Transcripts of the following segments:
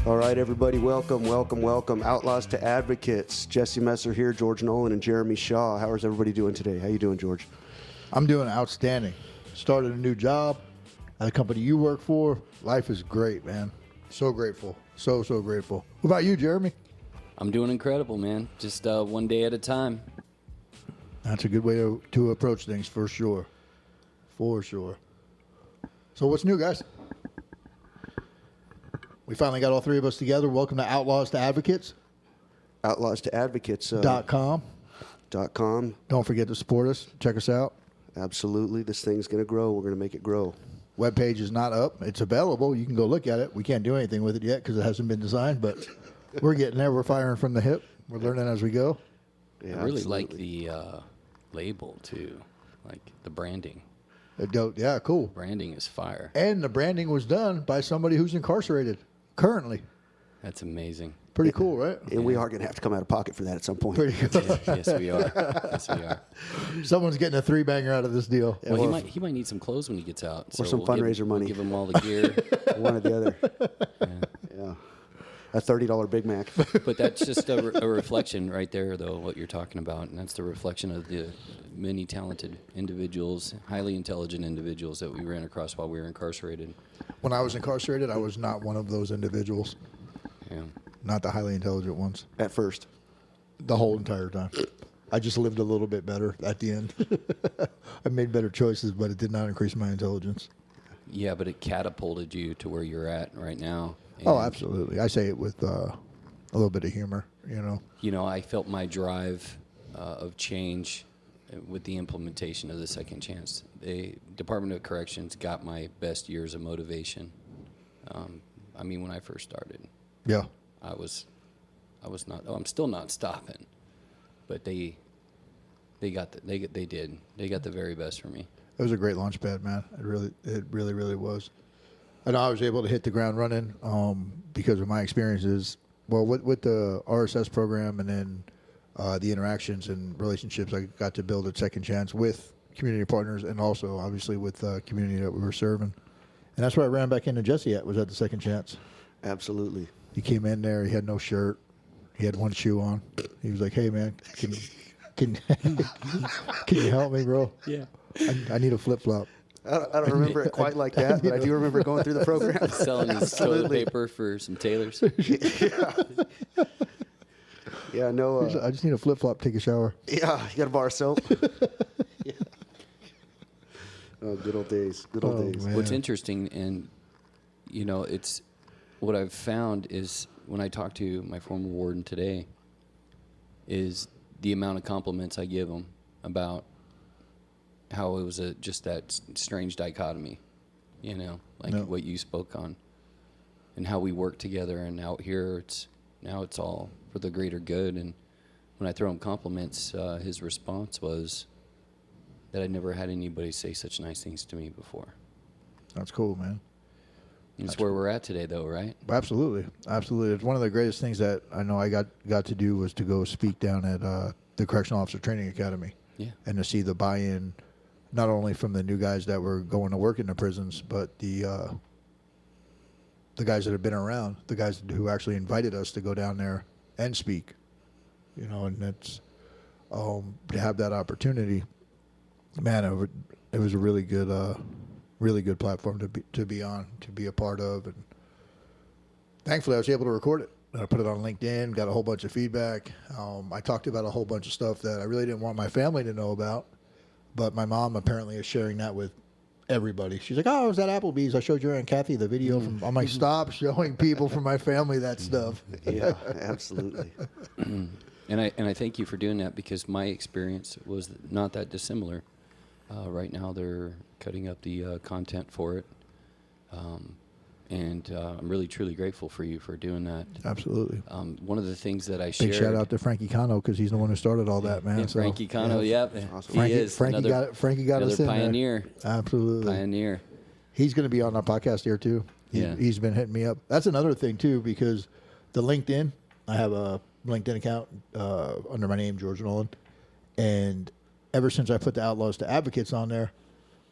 All right, everybody, welcome. Outlaws to Advocates. Jesse Messer here, George Nolan, and Jeremy Shaw. How is everybody doing today? How you doing, George? I'm doing outstanding. Started a new job at a company you work for. Life is great, man. So grateful. So grateful. What about you, Jeremy? I'm doing incredible, man. Just one day at a time. That's a good way to approach things, for sure. For sure. So what's new, guys? We finally got all three of us together. Welcome to Outlaws to Advocates. Outlaws to Advocates. .com. .com. Don't forget to support us. Check us out. Absolutely. This thing's going to grow. We're going to make it grow. Webpage is not up. It's available. You can go look at it. We can't do anything with it yet because it hasn't been designed, but we're getting there. We're firing from the hip. We're learning as we go. Yeah, I really absolutely. like the label, too. Like the branding. Yeah, cool. Branding is fire. And the branding was done by somebody who's incarcerated currently. That's amazing. Pretty cool, right? And we are going to have to come out of pocket for that at some point. Pretty cool. Yes, we are. Yes, we are. Someone's getting a three-banger out of this deal. Well, he might need some clothes when he gets out. Or some fundraiser money. We'll give him all the gear. One or the other. Yeah. A $30 Big Mac. But that's just a reflection right there, though, what you're talking about. And that's the reflection of the many talented individuals, highly intelligent individuals that we ran across while we were incarcerated. When I was incarcerated, I was not one of those individuals. Yeah. Not the highly intelligent ones. At first. The whole entire time. I just lived a little bit better at the end. I made better choices, but it did not increase my intelligence. Yeah, but it catapulted you to where you're at right now. Oh, absolutely. I say it with a little bit of humor, you know. You know, I felt my drive of change with the implementation of the second chance. The Department of Corrections got my best years of motivation. I mean, when I first started, Yeah. I was not. I'm still not stopping, but they got the very best for me. It was a great launch pad, man. It really was. I know I was able to hit the ground running because of my experiences. Well, with the RSS program and then the interactions and relationships I got to build at Second Chance with community partners and also obviously with the community that we were serving. And that's where I ran back into Jesse at, was at the Second Chance. Absolutely. He came in there. He had no shirt. He had one shoe on. He was like, "Hey, man, can you help me, bro? Yeah. I need a flip-flop." I don't remember it quite like that, but I do remember going through the program. Selling his toilet paper for some tailors. Yeah, no. I just need a flip-flop, take a shower. Yeah, you got a bar of soap. Yeah. Oh, good old days. Good old days. Man. What's interesting, and you know, it's what I've found is when I talk to my former warden today, is the amount of compliments I give him about how it was just that strange dichotomy, you know, like what you spoke on, and how we work together. And out here, now it's all for the greater good. And when I throw him compliments, his response was that I'd never had anybody say such nice things to me before. That's cool, man. That's where we're at today, though, right? Absolutely. It's one of the greatest things that I know I got to do was to go speak down at the Correctional Officer Training Academy. Yeah. And to see the buy-in, not only from the new guys that were going to work in the prisons, but the guys that have been around, the guys who actually invited us to go down there and speak. You know, and that's to have that opportunity, man. It was a really good platform to be on, to be a part of, and thankfully I was able to record it. And I put it on LinkedIn, got a whole bunch of feedback. I talked about a whole bunch of stuff that I really didn't want my family to know about, but my mom apparently is sharing that with everybody. She's like, "Oh, I was at Applebee's. I showed your Aunt Kathy the video from." I'm like, "Stop showing people from my family that stuff." Yeah, absolutely. And I thank you for doing that, because my experience was not that dissimilar. Right now they're cutting up the content for it. And I'm really, truly grateful for you for doing that. Absolutely. One of the things that I shared... Big shout out to Frankie Cano, because he's the one who started all that, man. Yeah, So, Frankie Cano, yeah. Awesome. He is. Frankie got us in pioneer. there. Absolutely. Pioneer. He's going to be on our podcast here, too. He's been hitting me up. That's another thing, too, because the LinkedIn, I have a LinkedIn account under my name, George Nolan, and ever since I put the Outlaws to Advocates on there,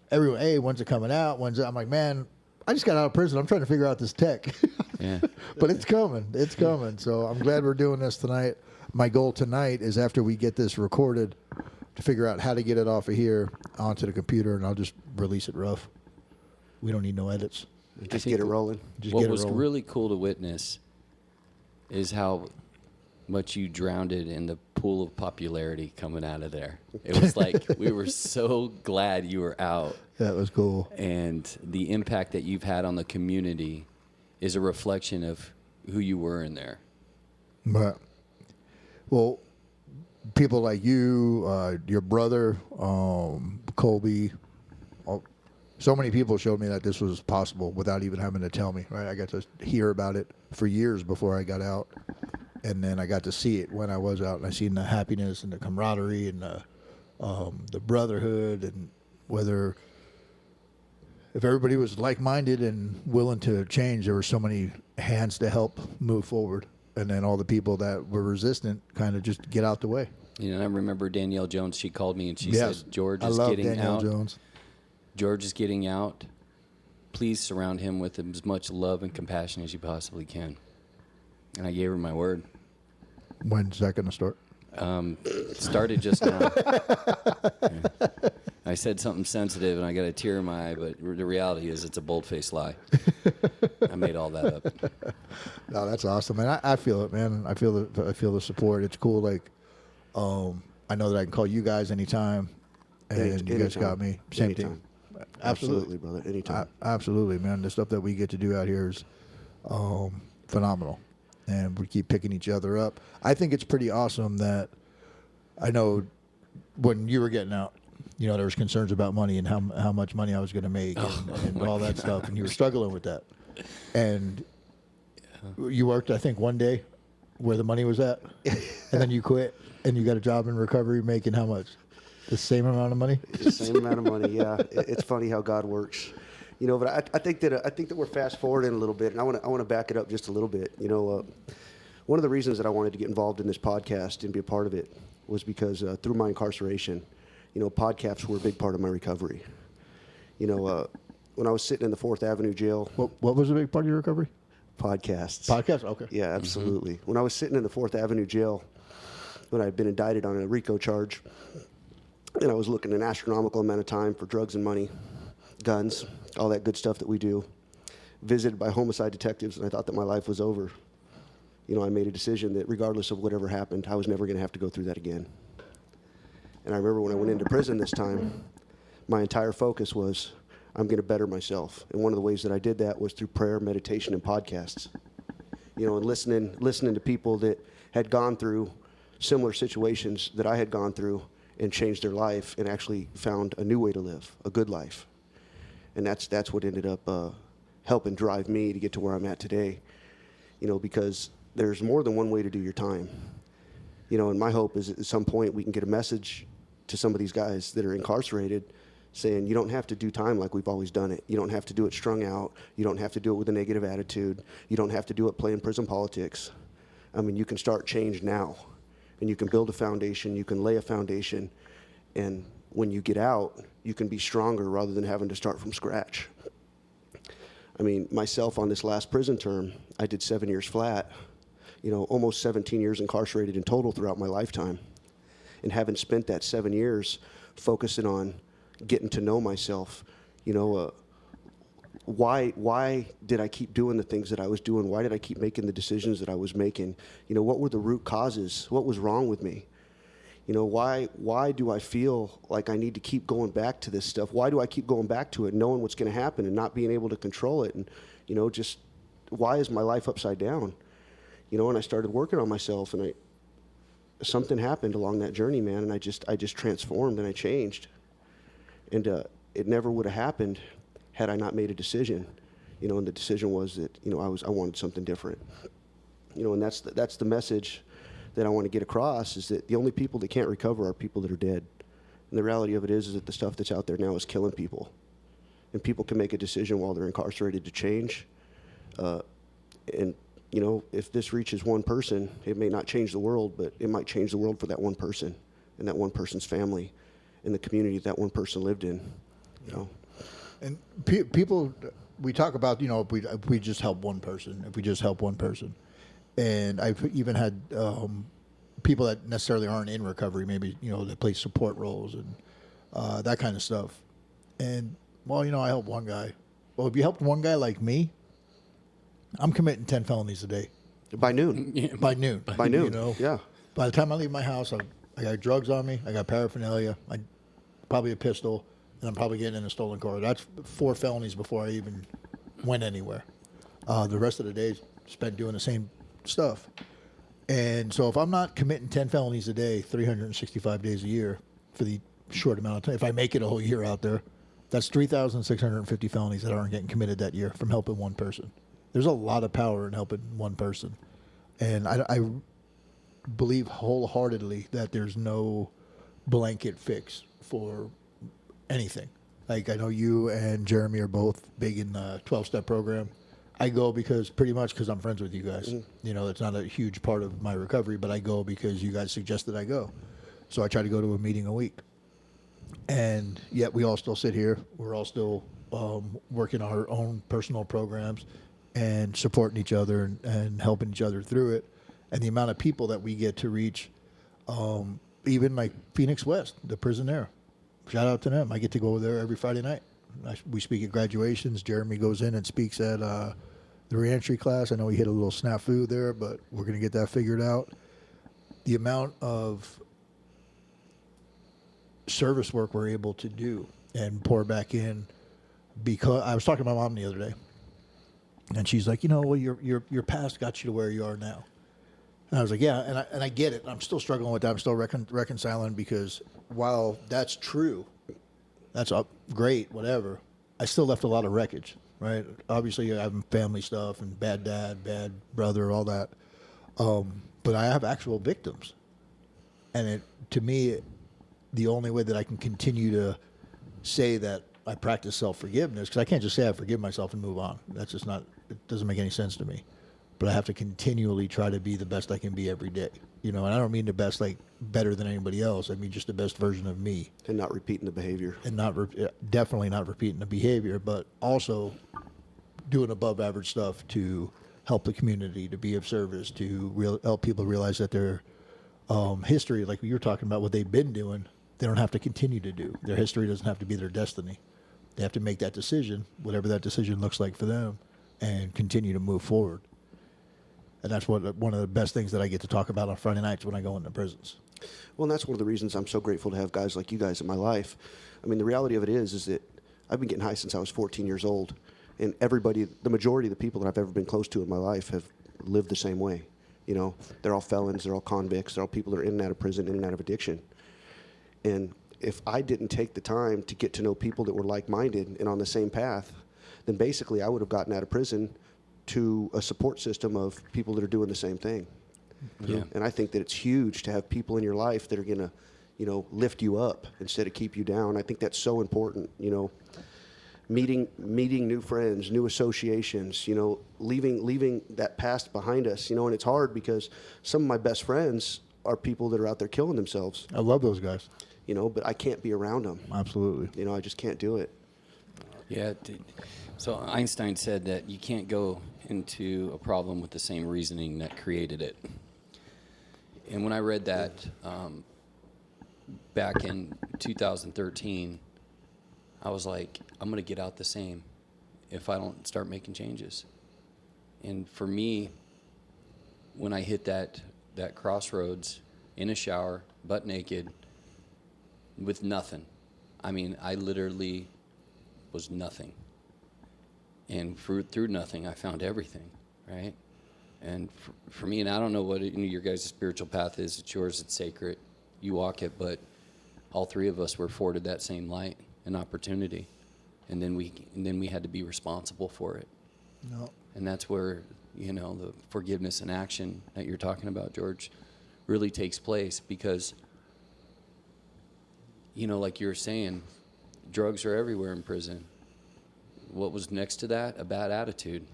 everyone, hey, when's it coming out? I'm like, man, I just got out of prison. I'm trying to figure out this tech. Yeah. But it's coming. It's coming. So I'm glad we're doing this tonight. My goal tonight is after we get this recorded to figure out how to get it off of here onto the computer, and I'll just release it rough. We don't need no edits. Just get it rolling. Just what get it was rolling. really cool to witness is how much you drowned it in the pool of popularity coming out of there. It was like we were so glad you were out. That was cool. And the impact that you've had on the community is a reflection of who you were in there. But, well, people like you, your brother, Colby, so many people showed me that this was possible without even having to tell me, right? I got to hear about it for years before I got out. And then I got to see it when I was out, and I seen the happiness and the camaraderie and the brotherhood, and whether if everybody was like-minded and willing to change, there were so many hands to help move forward. And then all the people that were resistant kind of just get out the way. You know, I remember Danielle Jones, she called me and she Yes. said, George I is love getting Danielle out. Jones. George is getting out. Please surround him with as much love and compassion as you possibly can. And I gave her my word. When's that going to start? It started just now. Yeah. I said something sensitive and I got a tear in my eye, but the reality is it's a bold-faced lie. I made all that up. No, that's awesome, man. I feel it, man. I feel the support. It's cool. Like, I know that I can call you guys anytime, and you guys got me. Same Anytime. thing. Absolutely, brother. Anytime. Absolutely, man. The stuff that we get to do out here is phenomenal, and we keep picking each other up. I think it's pretty awesome that I know when you were getting out, you know, there was concerns about money and how much money I was going to make and all that stuff, and you were struggling with that. And you worked, I think, one day where the money was at, and then you quit, and you got a job in recovery making how much? The same amount of money? The same amount of money, yeah. It's funny how God works, you know. But I think that we're fast forwarding a little bit, and I want to back it up just a little bit. You know, one of the reasons that I wanted to get involved in this podcast and be a part of it was because through my incarceration, you know, podcasts were a big part of my recovery. You know, when I was sitting in the 4th Avenue jail. What was a big part of your recovery? Podcasts. Podcasts? Okay. Yeah, absolutely. When I was sitting in the 4th Avenue jail, when I had been indicted on a RICO charge, and I was looking an astronomical amount of time for drugs and money, guns, all that good stuff that we do, visited by homicide detectives, and I thought that my life was over. You know, I made a decision that regardless of whatever happened, I was never going to have to go through that again. And I remember when I went into prison this time, my entire focus was, I'm going to better myself. And one of the ways that I did that was through prayer, meditation, and podcasts. You know, and listening to people that had gone through similar situations that I had gone through and changed their life and actually found a new way to live, a good life. And that's what ended up helping drive me to get to where I'm at today. You know, because there's more than one way to do your time. You know, and my hope is at some point we can get a message to some of these guys that are incarcerated saying you don't have to do time like we've always done it. You don't have to do it strung out. You don't have to do it with a negative attitude. You don't have to do it playing prison politics. I mean, you can start change now, and you can build a foundation. You can lay a foundation, and when you get out, you can be stronger rather than having to start from scratch. I mean, myself on this last prison term, I did 7 years flat, you know, almost 17 years incarcerated in total throughout my lifetime. And having spent that 7 years focusing on getting to know myself, you know, why did I keep doing the things that I was doing? Why did I keep making the decisions that I was making? You know, what were the root causes? What was wrong with me? You know, why do I feel like I need to keep going back to this stuff? Why do I keep going back to it, knowing what's going to happen and not being able to control it? And, you know, just why is my life upside down? You know, and I started working on myself, and something happened along that journey, man, and I just transformed and I changed. And it never would have happened had I not made a decision. You know, and the decision was that, you know, I wanted something different. You know, and that's the message that I want to get across, is that the only people that can't recover are people that are dead. And the reality of it is that the stuff that's out there now is killing people. And people can make a decision while they're incarcerated to change. And, you know, if this reaches one person, it may not change the world, but it might change the world for that one person and that one person's family and the community that one person lived in, you know. And people, we talk about, if we just help one person, and I've even had people that necessarily aren't in recovery, maybe that play support roles and that kind of stuff. And I helped one guy. Well, if you helped one guy like me, I'm committing 10 felonies a day. By noon. Yeah. By noon. By noon. Yeah. By the time I leave my house, I got drugs on me. I got paraphernalia. Probably a pistol, and I'm probably getting in a stolen car. That's 4 felonies before I even went anywhere. The rest of the day spent doing the same stuff. And so if I'm not committing 10 felonies a day, 365 days a year for the short amount of time, if I make it a whole year out there, that's 3,650 felonies that aren't getting committed that year from helping one person. There's a lot of power in helping one person. And I believe wholeheartedly that there's no blanket fix for anything. Like, I know you and Jeremy are both big in the 12-step program. I go pretty much because I'm friends with you guys. Mm-hmm. It's not a huge part of my recovery, but I go because you guys suggested I go. So I try to go to a meeting a week. And yet we all still sit here. We're all still working our own personal programs and supporting each other and helping each other through it. And the amount of people that we get to reach, even like Phoenix West, the prison there. Shout out to them. I get to go over there every Friday night. We speak at graduations. Jeremy goes in and speaks at the reentry class. I know he hit a little snafu there, but we're going to get that figured out. The amount of service work we're able to do and pour back in, because I was talking to my mom the other day, and she's like, well, your past got you to where you are now. And I was like, yeah, and I get it. I'm still struggling with that. I'm still reconciling, because while that's true, that's great, whatever, I still left a lot of wreckage, right? Obviously, I have family stuff and bad dad, bad brother, all that. But I have actual victims. And to me, the only way that I can continue to say that I practice self-forgiveness, because I can't just say I forgive myself and move on. That's just not, it doesn't make any sense to me. But I have to continually try to be the best I can be every day. And I don't mean the best like better than anybody else. I mean just the best version of me. And not repeating the behavior. And definitely not repeating the behavior, but also doing above average stuff to help the community, to be of service, to help people realize that their history, like you were talking about, what they've been doing, they don't have to continue to do. Their history doesn't have to be their destiny. They have to make that decision, whatever that decision looks like for them, and continue to move forward. And that's one of the best things that I get to talk about on Friday nights when I go into prisons. Well, and that's one of the reasons I'm so grateful to have guys like you guys in my life. I mean, the reality of it is that I've been getting high since I was 14 years old. And the majority of the people that I've ever been close to in my life have lived the same way. They're all felons, they're all convicts, they're all people that are in and out of prison, in and out of addiction. And if I didn't take the time to get to know people that were like-minded and on the same path, then basically I would have gotten out of prison to a support system of people that are doing the same thing. Yeah. And I think that it's huge to have people in your life that are going to, lift you up instead of keep you down. I think that's so important, meeting new friends, new associations, leaving that past behind us, and it's hard because some of my best friends are people that are out there killing themselves. I love those guys. But I can't be around them. Absolutely. I just can't do it. Yeah. So Einstein said that you can't go into a problem with the same reasoning that created it. And when I read that back in 2013, I was like, I'm going to get out the same if I don't start making changes. And for me, when I hit that crossroads in a shower, butt naked, with nothing, I mean, I literally was nothing. And through nothing, I found everything, right? And for me, and I don't know what your guys' spiritual path is. It's yours. It's sacred. You walk it. But all three of us were afforded that same light and opportunity, and then we had to be responsible for it. No. And that's where the forgiveness and action that you're talking about, George, really takes place, because like you were saying, drugs are everywhere in prison. What was next to that? A bad attitude.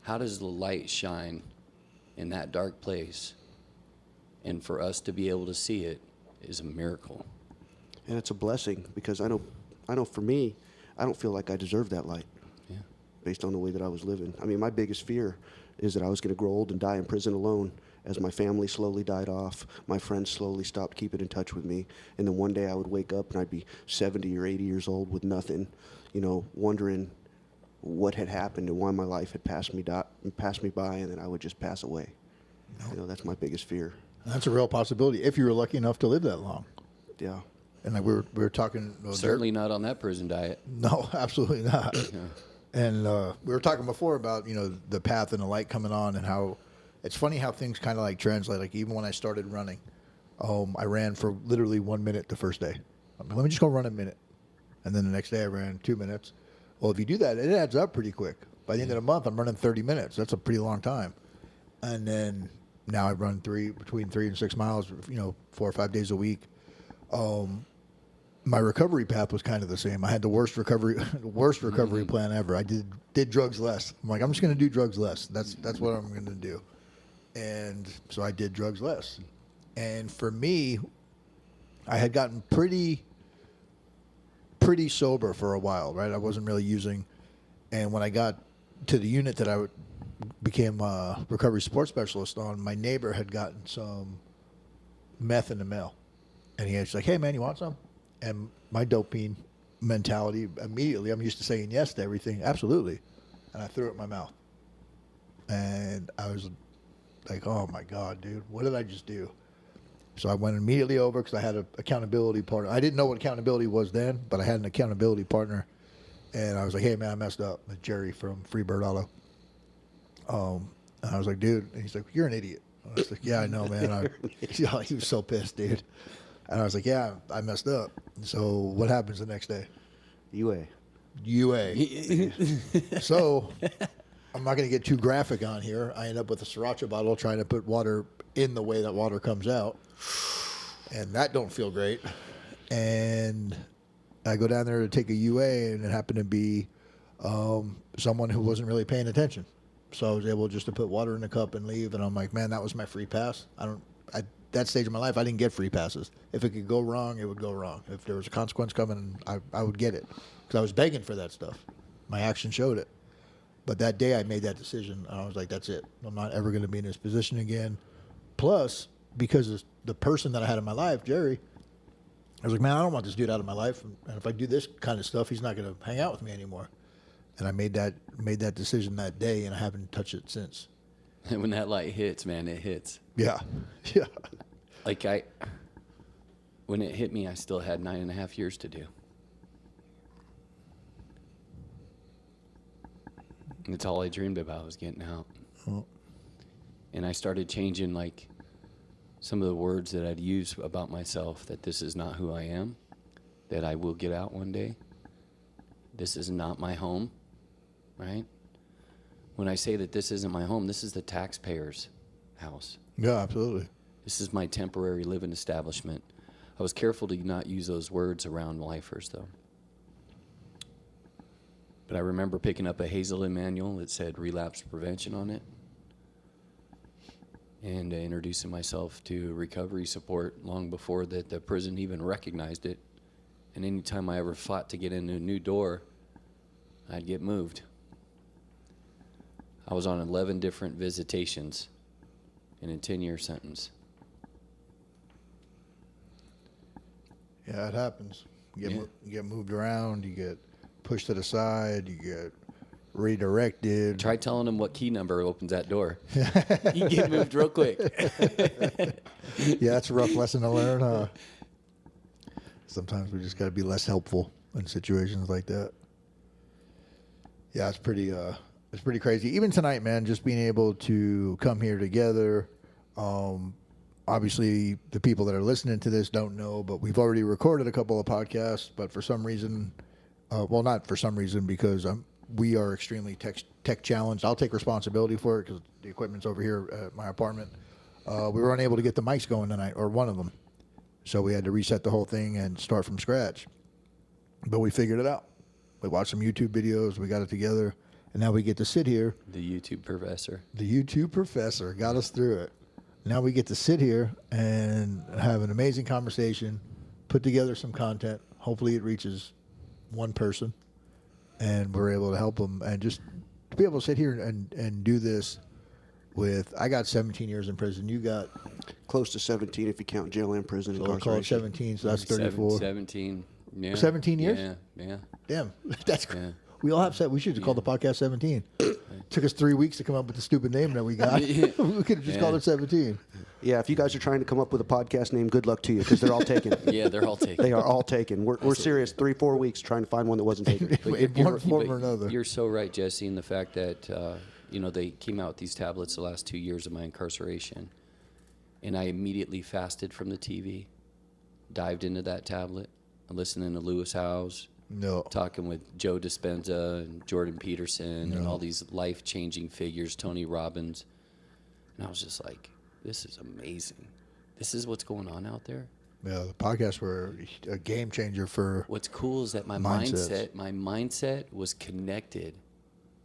How does the light shine in that dark place? And for us to be able to see it is a miracle. And it's a blessing, because I know for me, I don't feel like I deserve that light. Yeah. based on the way that I was living. I mean, my biggest fear is that I was going to grow old and die in prison alone as my family slowly died off, my friends slowly stopped keeping in touch with me, and then one day I would wake up and I'd be 70 or 80 years old with nothing, you know, wondering what had happened and why my life had passed me by, and then I would just pass away. You know, that's my biggest fear. That's a real possibility if you were lucky enough to live that long. Yeah. And like we were talking. Certainly not on that prison diet. No, absolutely not. And we were talking before about, you know, the path and the light coming on, and how it's funny how things kind of like translate. Like even when I started running, I ran for literally 1 minute the first day. I'm like, let me just go run a minute. And then the next day I ran 2 minutes. Well, if you do that, it adds up pretty quick. By the end of the month, I'm running 30 minutes. That's a pretty long time. And then now I run between 3 and 6 miles, you know, 4 or 5 days a week. My recovery path was kind of the same. I had the worst recovery plan ever. I did drugs less. I'm like, I'm just going to do drugs less. That's what I'm going to do. And so I did drugs less. And for me, I had gotten pretty sober for a while, right? I wasn't really using. And when I got to the unit that I became a recovery support specialist on, my neighbor had gotten some meth in the mail. And he was like, hey, man, you want some? And my doping mentality, immediately, I'm used to saying yes to everything. Absolutely. And I threw it in my mouth. And I was like, oh, my God, dude, what did I just do? So I went immediately over because I had an accountability partner. I didn't know what accountability was then, but I had an accountability partner. And I was like, hey, man, I messed up. With Jerry from Freebird Auto. And I was like, dude. And he's like, you're an idiot. I was like, yeah, I know, man. He was so pissed, dude. And I was like, yeah, I messed up. So what happens the next day? UA. So I'm not going to get too graphic on here. I end up with a sriracha bottle trying to put water in the way that water comes out. And that don't feel great. And I go down there to take a UA, and it happened to be someone who wasn't really paying attention. So I was able just to put water in the cup and leave. And I'm like, man, that was my free pass. At that stage of my life, I didn't get free passes. If it could go wrong, it would go wrong. If there was a consequence coming, I would get it. Because I was begging for that stuff. My action showed it. But that day I made that decision, and I was like, that's it. I'm not ever going to be in this position again. Plus, because the person that I had in my life, Jerry, I was like, man, I don't want this dude out of my life. And if I do this kind of stuff, he's not going to hang out with me anymore. And I made that decision that day, and I haven't touched it since. And when that light hits, man, it hits. Yeah. Yeah. Like when it hit me, I still had 9.5 years to do. And it's all I dreamed about was getting out. Oh. And I started changing like some of the words that I'd use about myself, that this is not who I am, that I will get out one day. This is not my home, right? When I say that this isn't my home, this is the taxpayer's house. Yeah, absolutely. This is my temporary living establishment. I was careful to not use those words around lifers, though. But I remember picking up a Hazelden manual that said relapse prevention on it, and introducing myself to recovery support long before that the prison even recognized it. And anytime I ever fought to get into a new door, I'd get moved. I was on 11 different visitations in a 10-year sentence. Yeah, it happens. You get moved around, you get pushed to the side, you get redirected. Try telling them what key number opens that door. You get moved real quick. Yeah, that's a rough lesson to learn, huh? Sometimes we just got to be less helpful in situations like that. Yeah, it's pretty crazy. Even tonight, man, just being able to come here together. Obviously, the people that are listening to this don't know, but we've already recorded a couple of podcasts. But for some reason, well, not for some reason, because we are extremely tech challenged. I'll take responsibility for it because the equipment's over here at my apartment. We were unable to get the mics going tonight, or one of them. So we had to reset the whole thing and start from scratch. But we figured it out. We watched some YouTube videos. We got it together. And now we get to sit here. The YouTube professor. The YouTube professor got us through it. Now we get to sit here and have an amazing conversation, put together some content. Hopefully it reaches one person. and we're able to help them. And just to be able to sit here and do this with, I got 17 years in prison. You got Close to 17 if you count jail and prison so I'll call it incarceration. 17, so that's 34. 17. Yeah. 17 years? Yeah. Damn, that's Yeah. we all have said we should have called the podcast 17. Took us 3 weeks to come up with the stupid name that we got. Yeah. We could have just called it 17. Yeah, if you guys are trying to come up with a podcast name, good luck to you because they're all taken. Yeah, they're all taken. They are all taken. We're serious. 3-4 weeks trying to find one that wasn't taken. In one form or another. You're so right, Jesse, in the fact that they came out with these tablets the last 2 years of my incarceration, and I immediately fasted from the TV, dived into that tablet, listening to Lewis Howes, No. talking with Joe Dispenza and Jordan Peterson and all these life-changing figures, Tony Robbins, and I was just like, this is amazing. This is what's going on out there. Yeah, the podcasts were a game changer for. What's cool is that my Mindsets. mindset was connected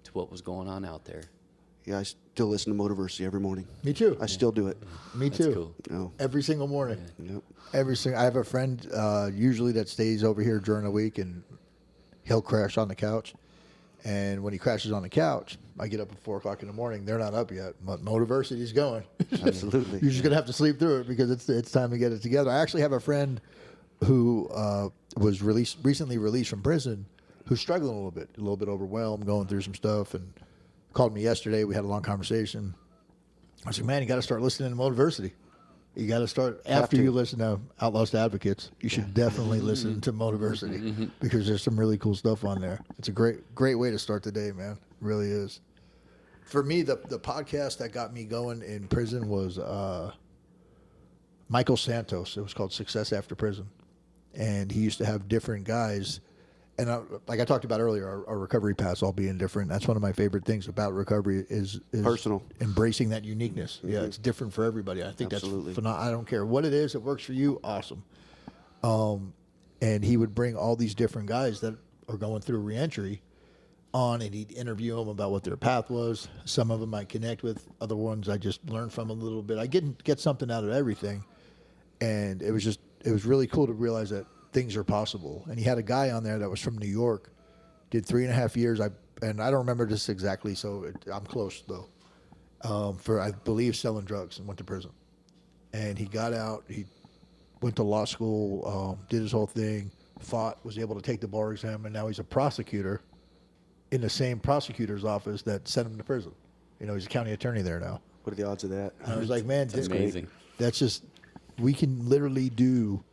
to what was going on out there. Yeah, I still listen to Motiversity every morning. Me too. I still do it. Me That's too. cool. No. Every single morning. Yep. I have a friend usually that stays over here during the week, and he'll crash on the couch. And when he crashes on the couch, I get up at 4 o'clock in the morning. They're not up yet, but Motiversity's going. Absolutely. You're just gonna have to sleep through it because it's time to get it together. I actually have a friend who was recently released from prison, who's struggling a little bit overwhelmed, going through some stuff, and called me yesterday. We had a long conversation. I said, "Man, you got to start listening to Motiversity. You got to start after to. you listen to Outlaws to Advocates. You should definitely listen to Motiversity because there's some really cool stuff on there. It's a great way to start the day, man. It really is. For me, the podcast that got me going in prison was Michael Santos. It was called Success After Prison, and he used to have different guys. And like I talked about earlier, our recovery paths all being different. That's one of my favorite things about recovery is Personal. embracing that uniqueness. Yeah, it's different for everybody. I think Absolutely. that's phenomenal. I don't care what it is. It works for you. Awesome. And he would bring all these different guys that are going through reentry on, and he'd interview them about what their path was. Some of them I connect with. Other ones I just learn from a little bit. I get something out of everything. And it was really cool to realize that things are possible. And he had a guy on there that was from New York, did 3.5 years. I don't remember this exactly, so I'm close though. For I believe selling drugs, and went to prison. And he got out. He went to law school, did his whole thing, fought, was able to take the bar exam, and now he's a prosecutor in the same prosecutor's office that sent him to prison. He's a county attorney there now. What are the odds of that? And I was like, man, That's amazing. That's just, we can literally do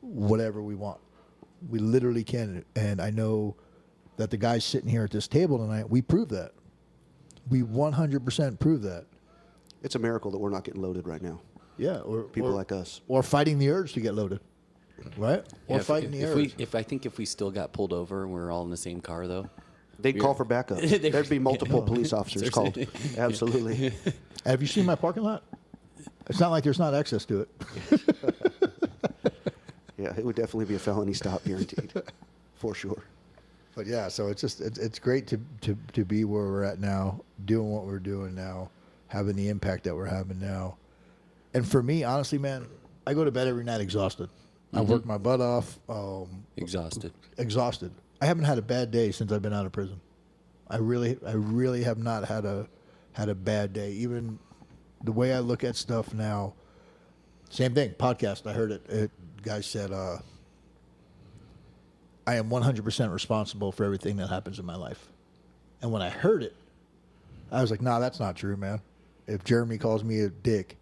whatever we want. We literally can. And I know that the guys sitting here at this table tonight, we prove that. We 100% prove that. It's a miracle that we're not getting loaded right now. Yeah. People like us. Or fighting the urge to get loaded. Right? Yeah, Or fighting the urge. If we still got pulled over and we were all in the same car, though, They'd call for backup. There'd be multiple police officers called. Absolutely. Have you seen my parking lot? It's not like there's not access to it. Yeah, it would definitely be a felony stop, guaranteed. For sure. But yeah, so it's great to be where we're at now, doing what we're doing now, having the impact that we're having now. And for me, honestly, man, I go to bed every night exhausted. I work my butt off. exhausted. Exhausted. I haven't had a bad day since I've been out of prison. I really have not had a bad day. Even the way I look at stuff now, same thing. Podcast. I heard it. Guy said, I am 100% responsible for everything that happens in my life. And when I heard it, I was like, nah, that's not true, man. If Jeremy calls me a dick,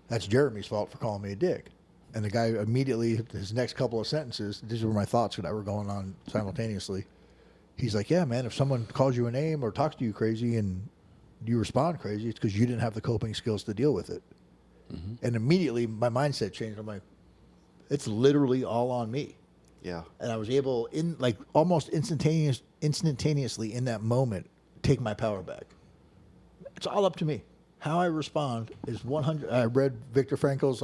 that's Jeremy's fault for calling me a dick. And the guy immediately, his next couple of sentences, these were my thoughts that were going on simultaneously. He's like, yeah, man, if someone calls you a name or talks to you crazy and you respond crazy, it's because you didn't have the coping skills to deal with it. And immediately my mindset changed. I'm like, it's literally all on me. Yeah. And I was able, almost instantaneously in that moment, take my power back. It's all up to me. How I respond is 100. I read Viktor Frankl's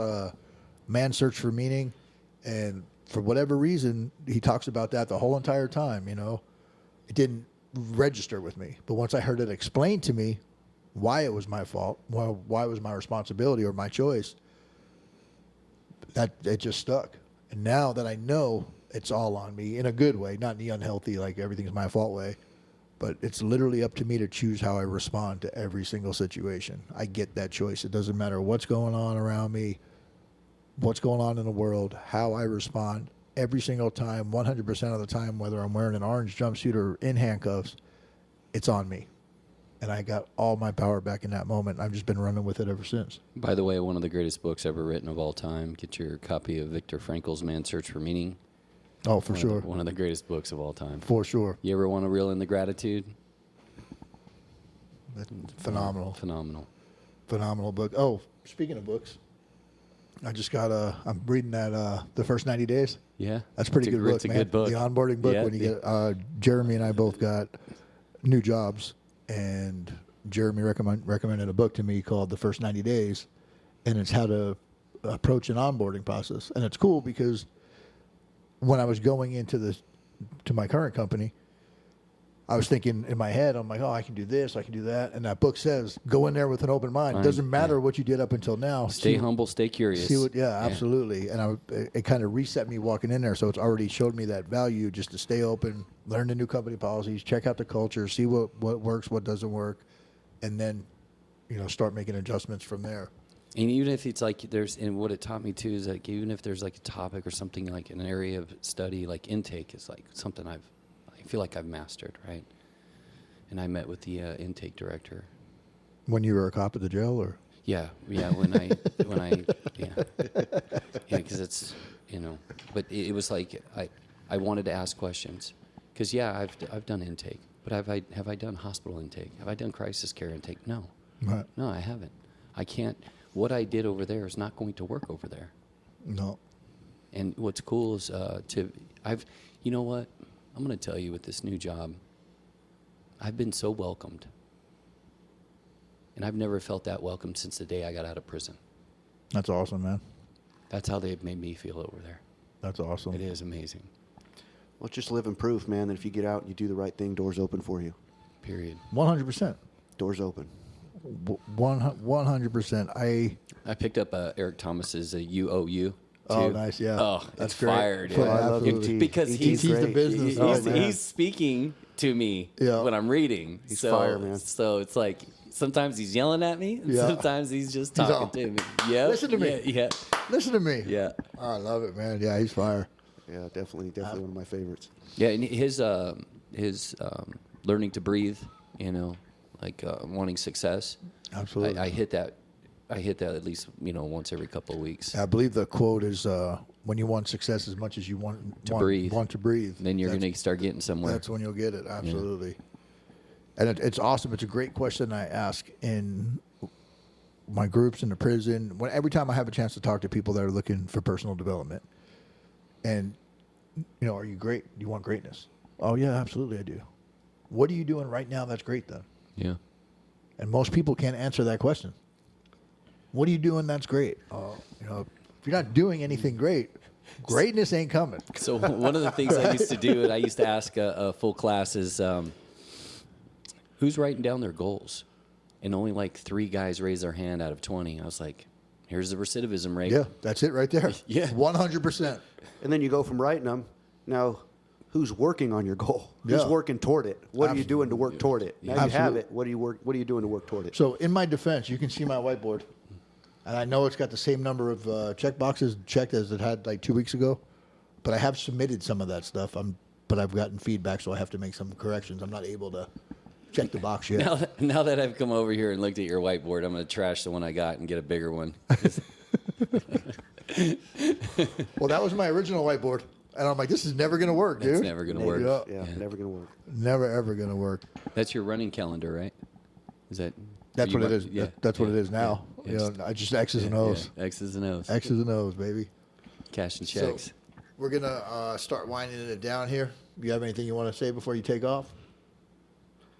Man's Search for Meaning, and for whatever reason, he talks about that the whole entire time. It didn't register with me. But once I heard it explained to me why it was my fault, why it was my responsibility or my choice, that it just stuck. And now that I know it's all on me in a good way, not in the unhealthy, like everything's my fault way. But it's literally up to me to choose how I respond to every single situation. I get that choice. It doesn't matter what's going on around me, what's going on in the world, how I respond every single time, 100% of the time, whether I'm wearing an orange jumpsuit or in handcuffs, it's on me. And I got all my power back in that moment. I've just been running with it ever since. By the way, one of the greatest books ever written of all time. Get your copy of Viktor Frankl's Man's Search for Meaning. Oh, for sure. One of the greatest books of all time. For sure. You ever want to reel in the gratitude? That's phenomenal. Phenomenal book. Oh, speaking of books, I just got I'm reading that The First 90 Days. Yeah. That's a pretty good book, It's a man. good book. The onboarding book, Yeah, when you get Jeremy and I both got new jobs, and Jeremy recommended a book to me called The First 90 Days, and it's how to approach an onboarding process. And it's cool because when I was going into my current company, I was thinking in my head, I'm like, oh, I can do this, I can do that. And that book says, go in there with an open mind. It doesn't matter what you did up until now. Stay humble, stay curious. Absolutely. And it kind of reset me walking in there. So it's already showed me that value just to stay open, learn the new company policies, check out the culture, see what works, what doesn't work, and then, start making adjustments from there. And even if it's like and what it taught me too is like even if there's like a topic or something like an area of study, like intake is like something I feel like I've mastered, right? And I met with the intake director. When you were a cop at the jail, or? Yeah, because it's but it was like I wanted to ask questions, because I've done intake, but have I done hospital intake? Have I done crisis care intake? No, Right. no, I haven't. I can't. What I did over there is not going to work over there. No. And what's cool is you know what? I'm going to tell you, with this new job, I've been so welcomed. And I've never felt that welcomed since the day I got out of prison. That's awesome, man. That's how they've made me feel over there. That's awesome. It is amazing. Well, just live in proof, man, that if you get out and you do the right thing, doors open for you. Period. 100%. Doors open. 100%. I picked up Eric Thomas's UOU. Oh, nice, yeah. Oh, That's it's great. fire, dude. Yeah, I love absolutely. ET. Because ET's he's the great. business. He's speaking to me when I'm reading. He's fire, man. So it's like sometimes he's yelling at me, and Yeah. sometimes he's just talking to me. Yeah. Listen to me. Yeah. Listen to me. Yeah. Oh, I love it, man. Yeah, he's fire. Yeah, definitely one of my favorites. Yeah, and his learning to breathe, wanting success. Absolutely. I hit that at least once every couple of weeks. I believe the quote is, when you want success as much as you want to breathe, Then you're going to start getting somewhere. That's when you'll get it. Absolutely. Yeah. And it's awesome. It's a great question I ask in my groups in the prison. Every time I have a chance to talk to people that are looking for personal development. And, are you great? Do you want greatness? Oh, yeah, absolutely I do. What are you doing right now that's great then? Yeah. And most people can't answer that question. What are you doing that's great? If you're not doing anything great, greatness ain't coming. So one of the things I used to do, and I used to ask a full class, is who's writing down their goals? And only like 3 guys raised their hand out of 20. I was like, here's the recidivism rate. Yeah, that's it right there. Yeah. 100%. And then you go from writing them. Now, who's working on your goal? Who's Yeah. working toward it? What are you doing to work toward it? Now you have Absolutely. it. What are you doing to work toward it? So in my defense, you can see my whiteboard. And I know it's got the same number of check boxes checked as it had like 2 weeks ago. But I have submitted some of that stuff. But I've gotten feedback, so I have to make some corrections. I'm not able to check the box yet. Now that I've come over here and looked at your whiteboard, I'm going to trash the one I got and get a bigger one. Well, that was my original whiteboard. And I'm like, this is never going to work, dude. It's never going to work. Yeah. Yeah, never gonna work. Never, ever going to work. That's your running calendar, right? Is that? That's you what it run- is. Yeah. That's what it is now. Yeah. I just X's and O's. Yeah. X's and O's. X's and O's, baby. Cash and So, checks. we're going to start winding it down here. Do you have anything you want to say before you take off?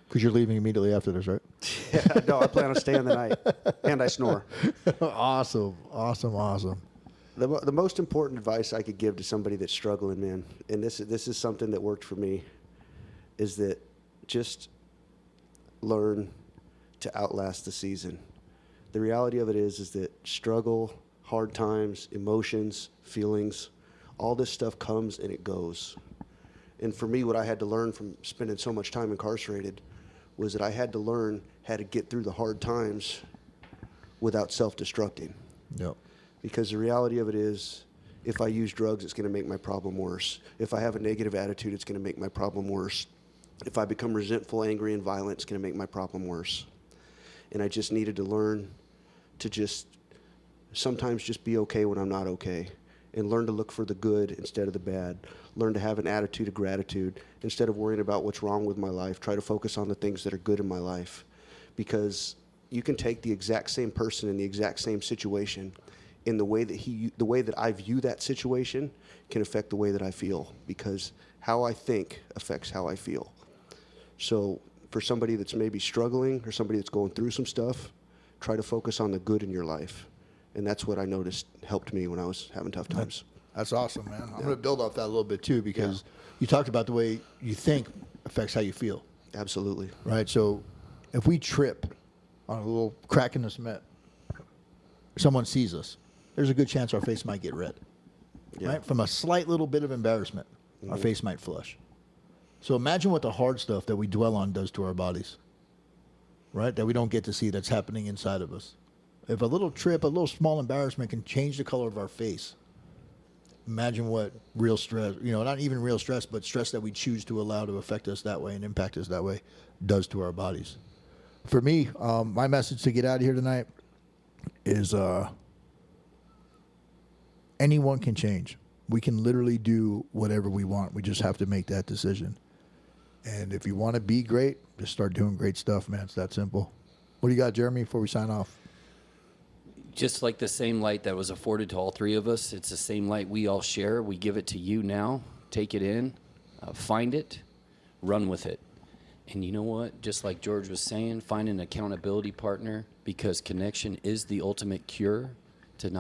Because you're leaving immediately after this, right? Yeah, no, I plan on staying the night, and I snore. Awesome. The most important advice I could give to somebody that's struggling, man, and this is something that worked for me, is that just learn to outlast the season. The reality of it is that struggle, hard times, emotions, feelings, all this stuff comes and it goes. And for me, what I had to learn from spending so much time incarcerated was that I had to learn how to get through the hard times without self-destructing. Yep. Because the reality of it is, if I use drugs, it's going to make my problem worse. If I have a negative attitude, it's going to make my problem worse. If I become resentful, angry, and violent, it's going to make my problem worse. And I just needed to learn to just sometimes just be okay when I'm not okay, and learn to look for the good instead of the bad. Learn to have an attitude of gratitude. Instead of worrying about what's wrong with my life, try to focus on the things that are good in my life. Because you can take the exact same person in the exact same situation, in the way that I view that situation can affect the way that I feel, because how I think affects how I feel. So for somebody that's maybe struggling or somebody that's going through some stuff, try to focus on the good in your life. And that's what I noticed helped me when I was having tough times. That's awesome, man. I'm going to build off that a little bit too, because you talked about the way you think affects how you feel. Absolutely. Right? So if we trip on a little crack in the cement, someone sees us, there's a good chance our face might get red. Yeah. Right? From a slight little bit of embarrassment, our face might flush. So imagine what the hard stuff that we dwell on does to our bodies, right? That we don't get to see, that's happening inside of us. If a little trip, a little small embarrassment can change the color of our face, imagine what real stress, not even real stress, but stress that we choose to allow to affect us that way and impact us that way does to our bodies. For me, my message to get out of here tonight is anyone can change. We can literally do whatever we want. We just have to make that decision. And if you want to be great, just start doing great stuff, man. It's that simple. What do you got, Jeremy, before we sign off? Just like the same light that was afforded to all three of us, it's the same light we all share. We give it to you now. Take it in, find it, run with it. And you know what? Just like George was saying, find an accountability partner, because connection is the ultimate cure to not